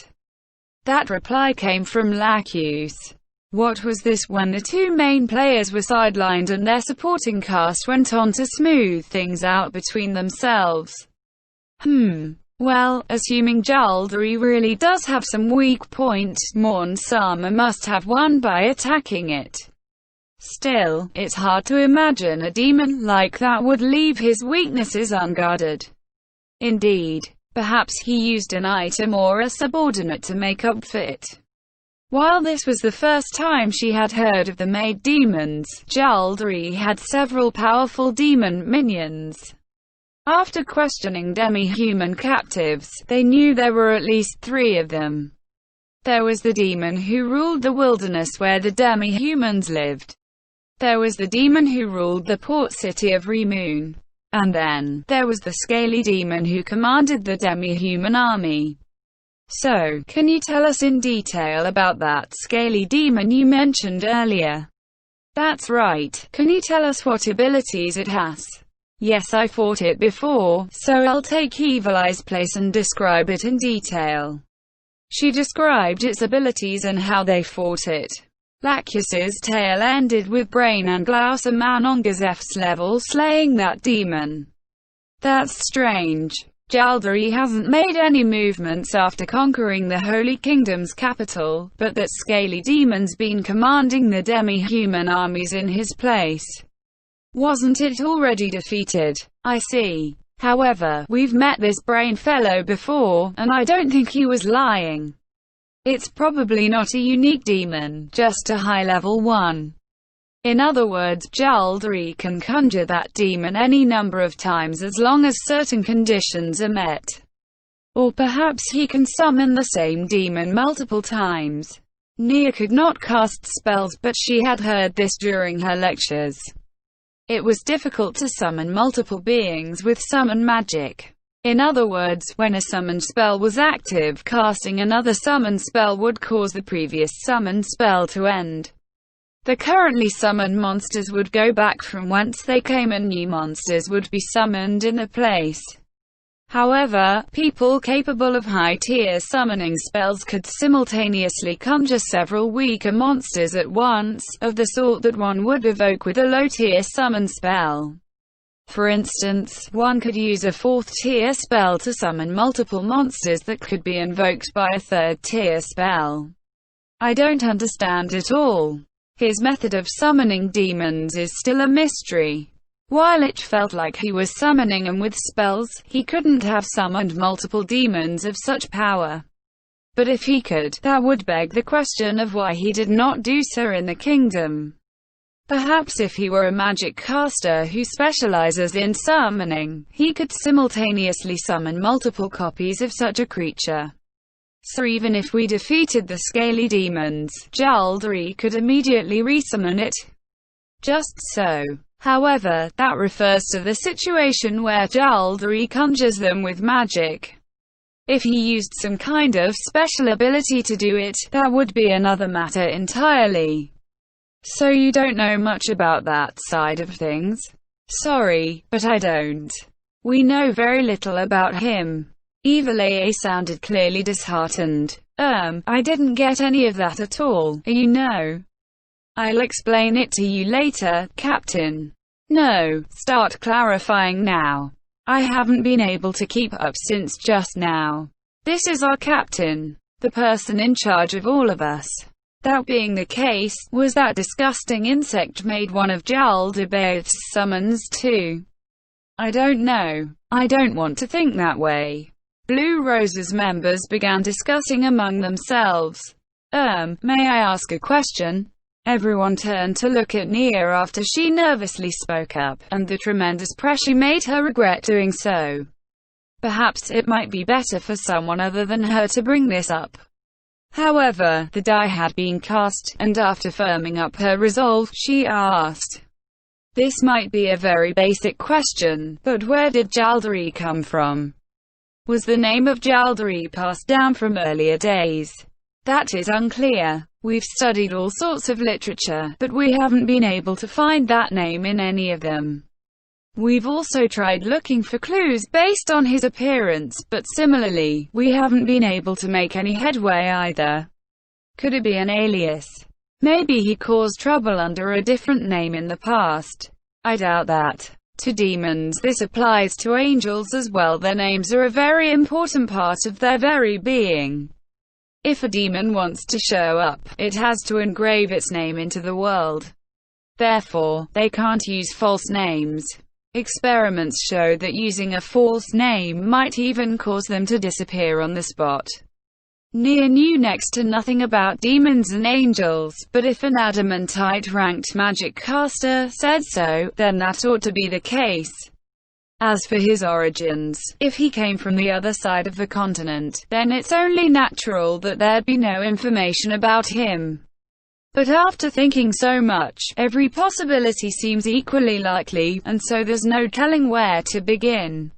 That reply came from Lacuse. What was this when the 2 main players were sidelined and their supporting cast went on to smooth things out between themselves? Well, assuming Jaldari really does have some weak point, Morn-sama must have won by attacking it. Still, it's hard to imagine a demon like that would leave his weaknesses unguarded. Indeed, perhaps he used an item or a subordinate to make up for it. While this was the first time she had heard of the maid demons, Jaldari had several powerful demon minions. After questioning demi-human captives, they knew there were at least 3 of them. There was the demon who ruled the wilderness where the demi-humans lived. There was the demon who ruled the port city of Remoon. And then, there was the scaly demon who commanded the demi-human army. So, can you tell us in detail about that scaly demon you mentioned earlier? That's right. Can you tell us what abilities it has? Yes, I fought it before, so I'll take Evil Eye's place and describe it in detail. She described its abilities and how they fought it. Lacuse's tale ended with Brain and Glauserman on Gazef's level slaying that demon. That's strange. Jaldari hasn't made any movements after conquering the Holy Kingdom's capital, but that scaly demon's been commanding the demi-human armies in his place. Wasn't it already defeated? I see. However, we've met this Brain fellow before, and I don't think he was lying. It's probably not a unique demon, just a high-level one. In other words, Jaldari can conjure that demon any number of times as long as certain conditions are met. Or perhaps he can summon the same demon multiple times. Nia could not cast spells, but she had heard this during her lectures. It was difficult to summon multiple beings with summon magic. In other words, when a summoned spell was active, casting another summoned spell would cause the previous summoned spell to end. The currently summoned monsters would go back from whence they came and new monsters would be summoned in their place. However, people capable of high-tier summoning spells could simultaneously conjure several weaker monsters at once, of the sort that one would evoke with a low-tier summon spell. For instance, one could use a 4th-tier spell to summon multiple monsters that could be invoked by a 3rd-tier spell. I don't understand it all. His method of summoning demons is still a mystery. While it felt like he was summoning them with spells, he couldn't have summoned multiple demons of such power. But if he could, that would beg the question of why he did not do so in the kingdom. Perhaps if he were a magic caster who specializes in summoning, he could simultaneously summon multiple copies of such a creature. So even if we defeated the scaly demons, Jaldari could immediately resummon it. Just so. However, that refers to the situation where Jaldari conjures them with magic. If he used some kind of special ability to do it, that would be another matter entirely. So you don't know much about that side of things? Sorry, but I don't. We know very little about him. Evil sounded clearly disheartened. I didn't get any of that at all, you know. I'll explain it to you later, Captain. No, start clarifying now. I haven't been able to keep up since just now. This is our captain, the person in charge of all of us. That being the case, was that disgusting insect made one of Jaldabaoth's summons too? I don't know. I don't want to think that way. Blue Rose's members began discussing among themselves. May I ask a question? Everyone turned to look at Nia after she nervously spoke up, and the tremendous pressure made her regret doing so. Perhaps it might be better for someone other than her to bring this up. However, the die had been cast, and after firming up her resolve, she asked. This might be a very basic question, but where did Jaldari come from? Was the name of Jaldari passed down from earlier days? That is unclear. We've studied all sorts of literature, but we haven't been able to find that name in any of them. We've also tried looking for clues based on his appearance, but similarly, we haven't been able to make any headway either. Could it be an alias? Maybe he caused trouble under a different name in the past. I doubt that. To demons this applies to angels as well. Their names are a very important part of their very being. If a demon wants to show up, it has to engrave its name into the world. Therefore, they can't use false names. Experiments show that using a false name might even cause them to disappear on the spot. Nia knew next to nothing about demons and angels, but if an adamantite-ranked magic caster said so, then that ought to be the case. As for his origins, if he came from the other side of the continent, then it's only natural that there'd be no information about him. But after thinking so much, every possibility seems equally likely, and so there's no telling where to begin.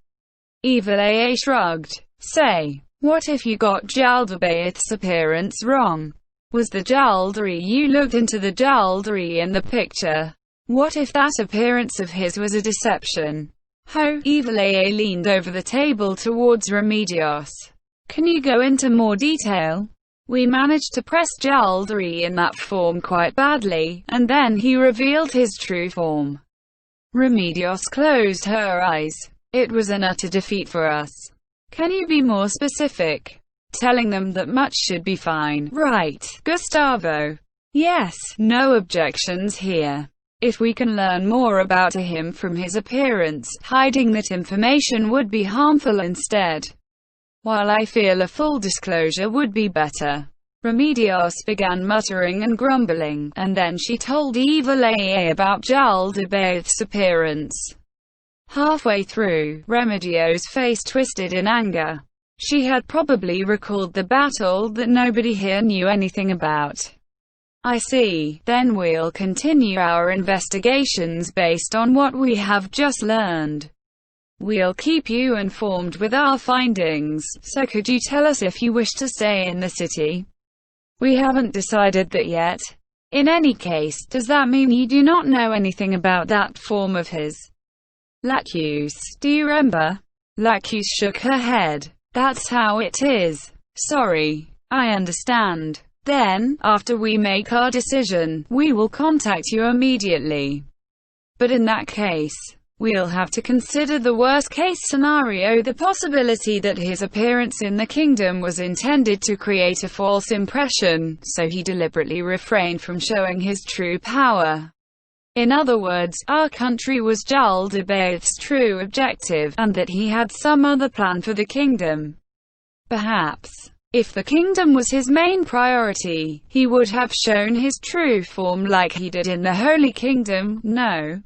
Evil AA shrugged. Say, what if you got Jaldabaoth's appearance wrong? Was the Jaldari you looked into the Jaldari in the picture? What if that appearance of his was a deception? Ho! Evil AA leaned over the table towards Remedios. Can you go into more detail? We managed to press Jaldari in that form quite badly, and then he revealed his true form. Remedios closed her eyes. It was an utter defeat for us. Can you be more specific? Telling them that much should be fine, right, Gustavo? Yes, no objections here. If we can learn more about him from his appearance, hiding that information would be harmful instead. While I feel a full disclosure would be better. Remedios began muttering and grumbling, and then she told Evil AA about Jaldabaoth's appearance. Halfway through, Remedios' face twisted in anger. She had probably recalled the battle that nobody here knew anything about. I see. Then we'll continue our investigations based on what we have just learned. We'll keep you informed with our findings, so could you tell us if you wish to stay in the city? We haven't decided that yet. In any case, does that mean you do not know anything about that form of his? Lacuse, do you remember? Lacuse shook her head. That's how it is. Sorry. I understand. Then, after we make our decision, we will contact you immediately. But in that case, we'll have to consider the worst-case scenario, the possibility that his appearance in the kingdom was intended to create a false impression, so he deliberately refrained from showing his true power. In other words, our country was Jaldabaoth's true objective, and that he had some other plan for the kingdom. Perhaps, if the kingdom was his main priority, he would have shown his true form like he did in the Holy Kingdom, no?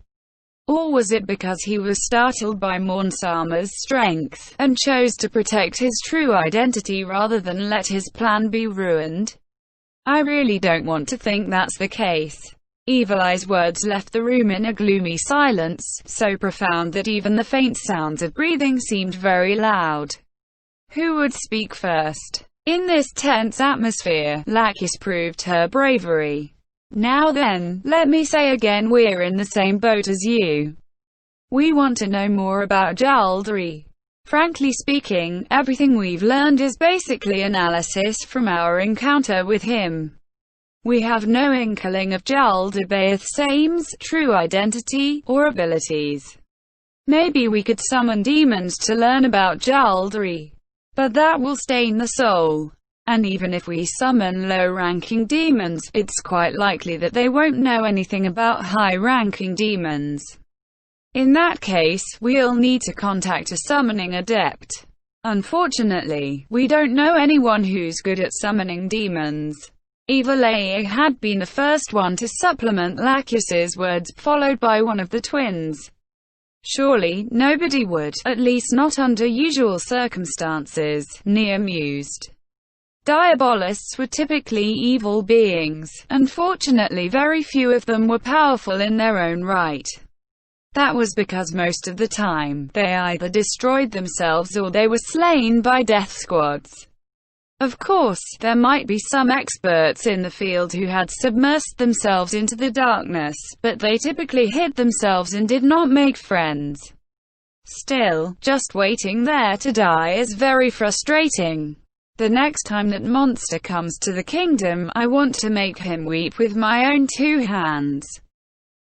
Or was it because he was startled by Mornsama's strength, and chose to protect his true identity rather than let his plan be ruined? I really don't want to think that's the case. Evil Eye's words left the room in a gloomy silence, so profound that even the faint sounds of breathing seemed very loud. Who would speak first? In this tense atmosphere, Lacuse proved her bravery. Now then, let me say again, we're in the same boat as you. We want to know more about Jaldari. Frankly speaking, everything we've learned is basically analysis from our encounter with him. We have no inkling of Jaldabaoth's aims, true identity, or abilities. Maybe we could summon demons to learn about Jaldari. But that will stain the soul. And even if we summon low-ranking demons, it's quite likely that they won't know anything about high-ranking demons. In that case, we'll need to contact a summoning adept. Unfortunately, we don't know anyone who's good at summoning demons. Evil Eye had been the first one to supplement Lacuse's words, followed by one of the twins. Surely, nobody would, at least not under usual circumstances, Nia mused. Diabolists were typically evil beings. Unfortunately, very few of them were powerful in their own right. That was because most of the time, they either destroyed themselves or they were slain by death squads. Of course, there might be some experts in the field who had submersed themselves into the darkness, but they typically hid themselves and did not make friends. Still, just waiting there to die is very frustrating. The next time that monster comes to the kingdom, I want to make him weep with my own two hands.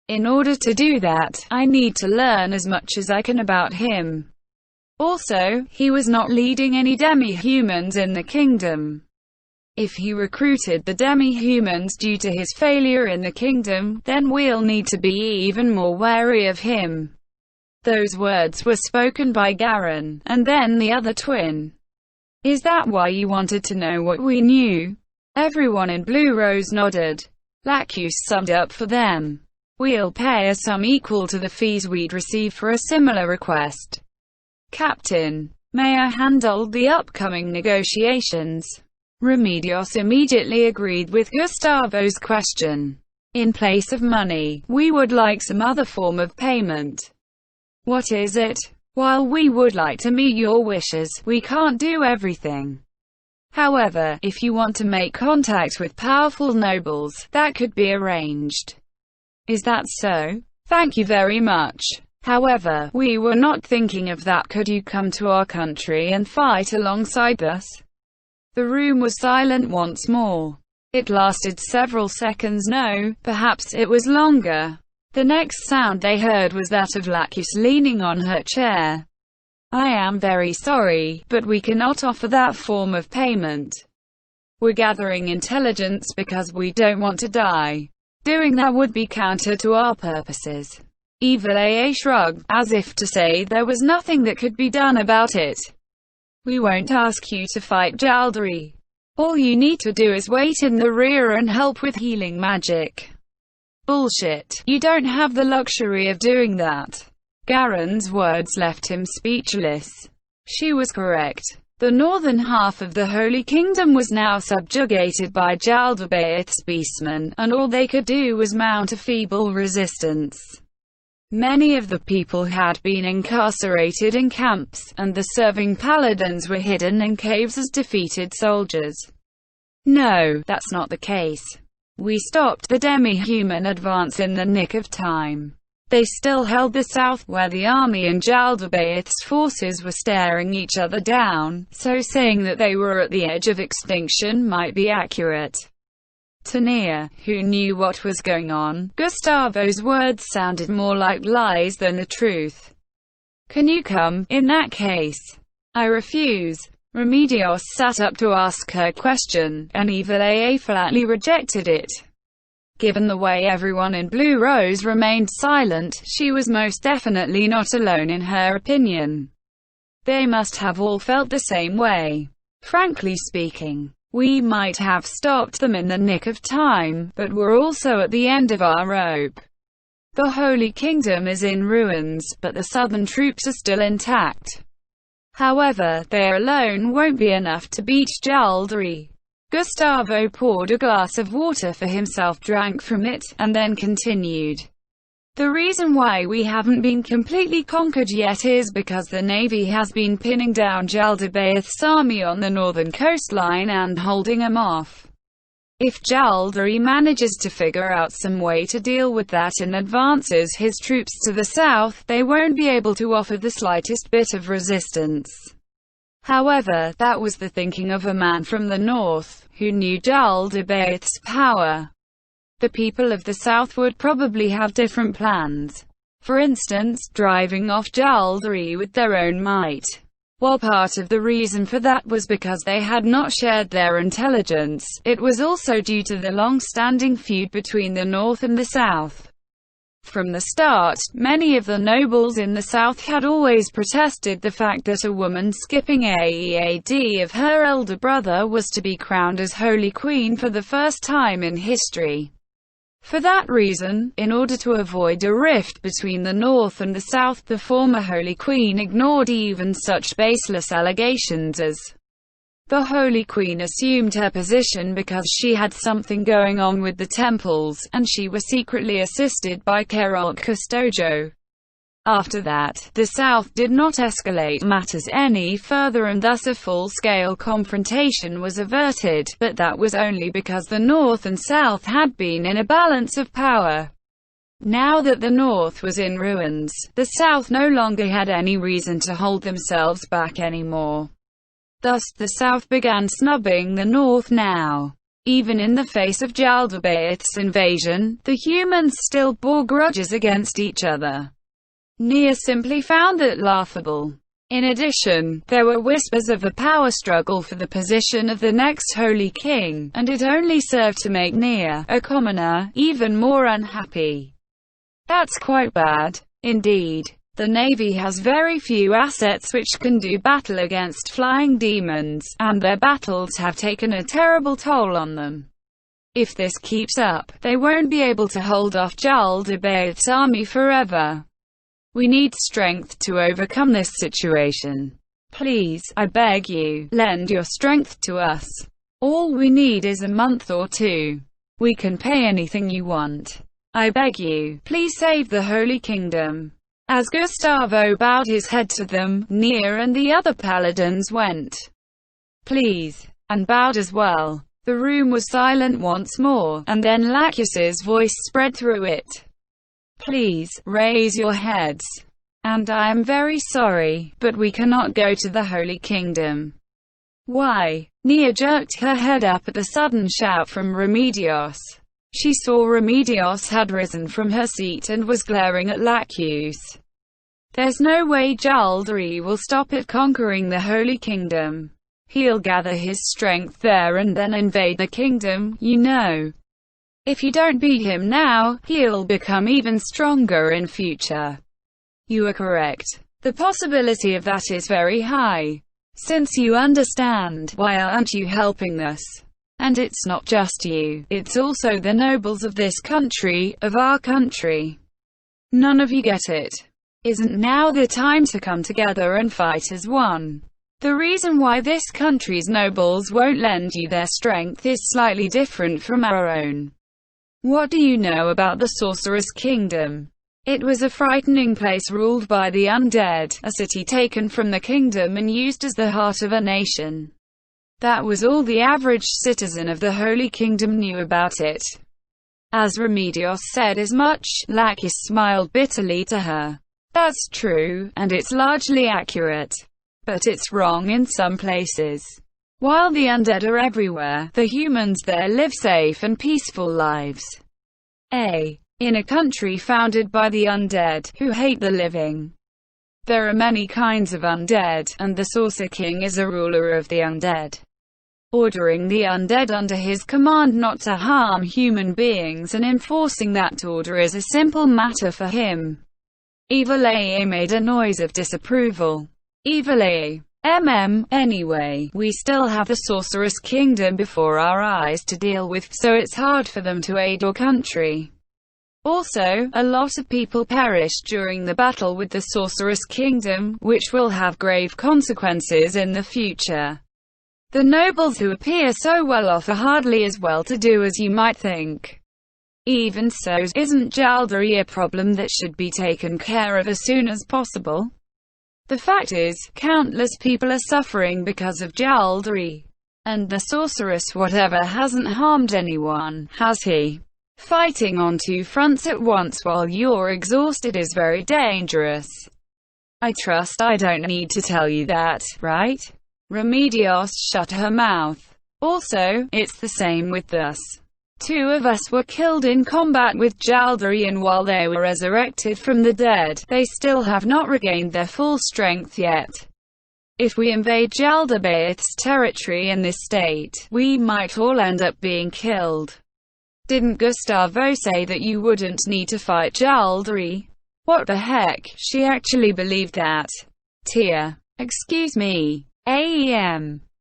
In order to do that, I need to learn as much as I can about him. Also, he was not leading any demi-humans in the kingdom. If he recruited the demi-humans due to his failure in the kingdom, then we'll need to be even more wary of him. Those words were spoken by Garen, and then the other twin. Is that why you wanted to know what we knew? Everyone in Blue Rose nodded. Lacuse summed up for them. We'll pay a sum equal to the fees we'd receive for a similar request. Captain, may I handle the upcoming negotiations? Remedios immediately agreed with Gustavo's question. In place of money, we would like some other form of payment. What is it? While we would like to meet your wishes, we can't do everything. However, if you want to make contact with powerful nobles, that could be arranged. Is that so? Thank you very much. However, we were not thinking of that. Could you come to our country and fight alongside us? The room was silent once more. It lasted several seconds. No, perhaps it was longer. The next sound they heard was that of Lacuse leaning on her chair. I am very sorry, but we cannot offer that form of payment. We're gathering intelligence because we don't want to die. Doing that would be counter to our purposes. Evil Eye shrugged, as if to say there was nothing that could be done about it. We won't ask you to fight Jaldari. All you need to do is wait in the rear and help with healing magic. Bullshit. You don't have the luxury of doing that. Garen's words left him speechless. She was correct. The northern half of the Holy Kingdom was now subjugated by Jaldabaoth's beastmen, and all they could do was mount a feeble resistance. Many of the people had been incarcerated in camps, and the serving paladins were hidden in caves as defeated soldiers. No, that's not the case. We stopped the demi-human advance in the nick of time. They still held the south, where the army and Jaldabaoth's forces were staring each other down, so saying that they were at the edge of extinction might be accurate. To Nia, who knew what was going on, Gustavo's words sounded more like lies than the truth. "Can you come, in that case?" "I refuse." Remedios sat up to ask her question, and Evil flatly rejected it. Given the way everyone in Blue Rose remained silent, she was most definitely not alone in her opinion. They must have all felt the same way. Frankly speaking, we might have stopped them in the nick of time, but we're also at the end of our rope. The Holy Kingdom is in ruins, but the southern troops are still intact. However, they alone won't be enough to beat Jaldari. Gustavo poured a glass of water for himself, drank from it, and then continued. "The reason why we haven't been completely conquered yet is because the Navy has been pinning down Jaldabaoth's army on the northern coastline and holding him off. If Jaldari manages to figure out some way to deal with that and advances his troops to the south, they won't be able to offer the slightest bit of resistance." However, that was the thinking of a man from the north, who knew Jaldabaoth's power. The people of the south would probably have different plans. For instance, driving off Jaldari with their own might. While part of the reason for that was because they had not shared their intelligence, it was also due to the long-standing feud between the north and the south. From the start, many of the nobles in the south had always protested the fact that a woman skipping AEAD of her elder brother was to be crowned as Holy Queen for the first time in history. For that reason, in order to avoid a rift between the north and the south, the former Holy Queen ignored even such baseless allegations as the Holy Queen assumed her position because she had something going on with the temples, and she was secretly assisted by Keralt Custodio. After that, the South did not escalate matters any further and thus a full-scale confrontation was averted, but that was only because the North and South had been in a balance of power. Now that the North was in ruins, the South no longer had any reason to hold themselves back anymore. Thus, the South began snubbing the North now. Even in the face of Jaldabaoth's invasion, the humans still bore grudges against each other. Nia simply found that laughable. In addition, there were whispers of a power struggle for the position of the next Holy King, and it only served to make Nia, a commoner, even more unhappy. That's quite bad. Indeed. The Navy has very few assets which can do battle against flying demons, and their battles have taken a terrible toll on them. If this keeps up, they won't be able to hold off Jaldabaoth's army forever. We need strength to overcome this situation. Please, I beg you, lend your strength to us. All we need is a month or two. We can pay anything you want. I beg you, please save the Holy Kingdom. As Gustavo bowed his head to them, Nia and the other paladins went, "Please," and bowed as well. The room was silent once more, and then Lacus's voice spread through it. "Please, raise your heads. And I am very sorry, but we cannot go to the Holy Kingdom." "Why?" Nia jerked her head up at the sudden shout from Remedios. She saw Remedios had risen from her seat and was glaring at Lacus. "There's no way Jaldari will stop it conquering the Holy Kingdom. He'll gather his strength there and then invade the kingdom, you know. If you don't beat him now, he'll become even stronger in future." "You are correct. The possibility of that is very high. Since you understand, why aren't you helping us? And it's not just you, it's also the nobles of this country, of our country. None of you get it. Isn't now the time to come together and fight as one? The reason why this country's nobles won't lend you their strength is slightly different from our own. What do you know about the Sorceress Kingdom? It was a frightening place ruled by the undead, a city taken from the kingdom and used as the heart of a nation. That was all the average citizen of the Holy Kingdom knew about it. As Remedios said as much, Lakis smiled bitterly to her. That's true, and it's largely accurate. But it's wrong in some places. While the undead are everywhere, the humans there live safe and peaceful lives. In a country founded by the undead, who hate the living. There are many kinds of undead, and the Saucer King is a ruler of the undead. Ordering the undead under his command not to harm human beings and enforcing that order is a simple matter for him. Evil made a noise of disapproval. Evil anyway, we still have the Sorceress Kingdom before our eyes to deal with, so it's hard for them to aid our country. Also, a lot of people perished during the battle with the Sorceress Kingdom, which will have grave consequences in the future. The nobles who appear so well off are hardly as well-to-do as you might think. Even so, isn't Jaldari a problem that should be taken care of as soon as possible? The fact is, countless people are suffering because of Jaldari. And the sorceress whatever hasn't harmed anyone, has he? Fighting on two fronts at once while you're exhausted is very dangerous. I trust I don't need to tell you that, right? Remedios shut her mouth. Also, it's the same with us. 2 of us were killed in combat with Jaldari, and while they were resurrected from the dead, they still have not regained their full strength yet. If we invade Jaldabaoth's territory in this state, we might all end up being killed. Didn't Gustavo say that you wouldn't need to fight Jaldari? What the heck, she actually believed that. Tia. Excuse me.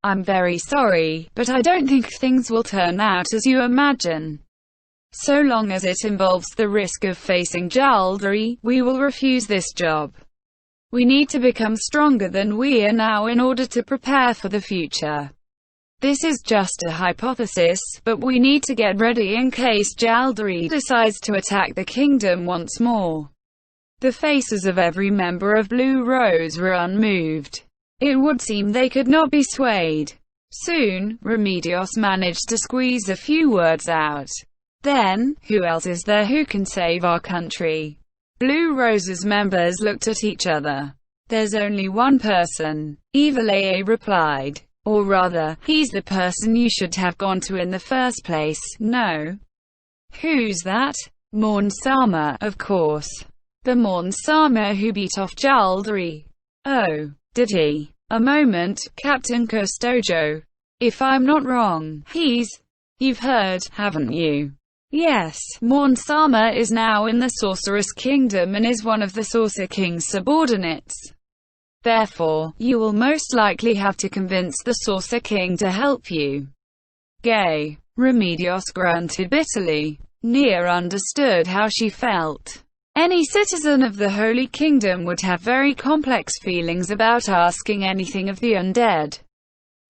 I'm very sorry, but I don't think things will turn out as you imagine. So long as it involves the risk of facing Jaldari, we will refuse this job. We need to become stronger than we are now in order to prepare for the future. This is just a hypothesis, but we need to get ready in case Jaldari decides to attack the kingdom once more. The faces of every member of Blue Rose were unmoved. It would seem they could not be swayed. Soon, Remedios managed to squeeze a few words out. Then, who else is there who can save our country? Blue Rose's members looked at each other. There's only one person, Evil replied. Or rather, he's the person you should have gone to in the first place, no? Who's that? Morn Sama, of course. The Morn Sama who beat off Jaldari. Oh. Did he? A moment, Captain Custodio. If I'm not wrong, you've heard, haven't you? Yes, Morn Sama is now in the Sorceress Kingdom and is one of the Saucer King's subordinates. Therefore, you will most likely have to convince the Saucer King to help you. Gay. Remedios grunted bitterly. Nia understood how she felt. Any citizen of the Holy Kingdom would have very complex feelings about asking anything of the undead.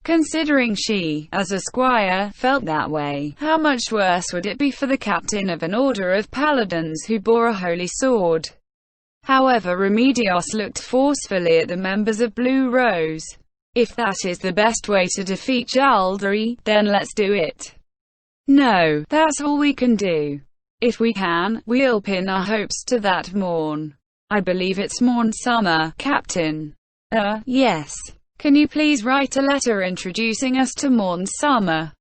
Considering she, as a squire, felt that way, how much worse would it be for the captain of an order of paladins who bore a holy sword? However, Remedios looked forcefully at the members of Blue Rose. If that is the best way to defeat Jaldari, then let's do it. No, that's all we can do. If we can, we'll pin our hopes to that Morn. I believe it's Morn Summer, Captain. Yes. Can you please write a letter introducing us to Morn Summer?